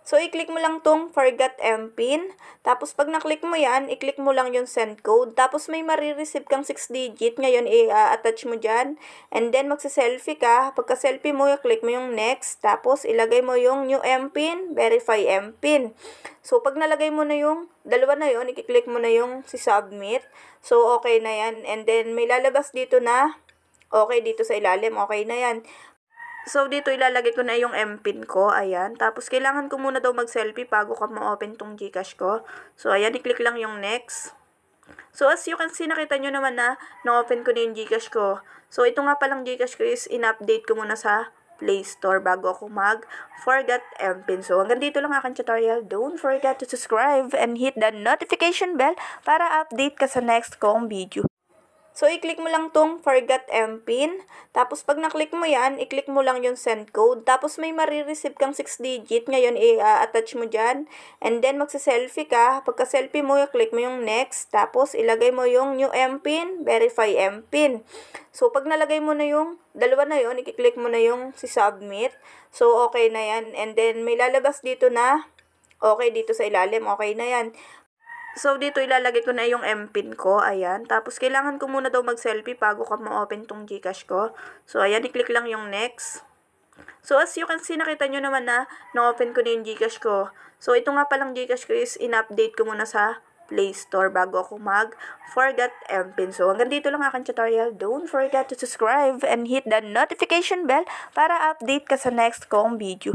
So, i-click mo lang tong forgot MPIN. Tapos, pag na-click mo yan, i-click mo lang yung send code. Tapos, may marireceive kang 6 digit. Ngayon, i-attach mo dyan. And then, magsa-selfie ka. Pagka-selfie mo, i-click mo yung next. Tapos, ilagay mo yung new MPIN, verify MPIN. So, pag nalagay mo na yung dalawa na yun, i-click mo na yung si submit. So, okay na yan. And then, may lalabas dito na okay dito sa ilalim. Okay na yan. So, dito ilalagay ko na yung MPIN ko. Ayan. Tapos, kailangan ko muna daw mag-selfie bago ka ma-open tong Gcash ko. So, ayan. I-click lang yung next. So, as you can see, nakita nyo naman na na-open ko na yung Gcash ko. So, ito nga palang Gcash ko is in-update ko muna sa Play Store bago ako mag-forgot MPIN. So, hanggang dito lang aking tutorial. Don't forget to subscribe and hit the notification bell para update ka sa next kong video. So, i-click mo lang tong forgot MPIN. Tapos, pag na-click mo yan, i-click mo lang yung send code. Tapos, may marireceive kang 6 digit. Ngayon, i-attach mo dyan. And then, magsa-selfie ka. Pagka-selfie mo, i-click mo yung next. Tapos, ilagay mo yung new MPIN, verify MPIN. So, pag nalagay mo na yung dalawa na yun, i-click mo na yung si submit. So, okay na yan. And then, may lalabas dito na okay dito sa ilalim. Okay na yan. So, dito ilalagay ko na yung MPIN ko. Ayan. Tapos, kailangan ko muna daw mag-selfie bago ka ma-open tong Gcash ko. So, ayan. I-click lang yung next. So, as you can see, nakita nyo naman na na-open ko na yung Gcash ko. So, ito nga palang Gcash ko is in-update ko muna sa Play Store bago ako mag-forgot MPIN. So, hanggang dito lang aking tutorial. Don't forget to subscribe and hit the notification bell para update ka sa next kong video.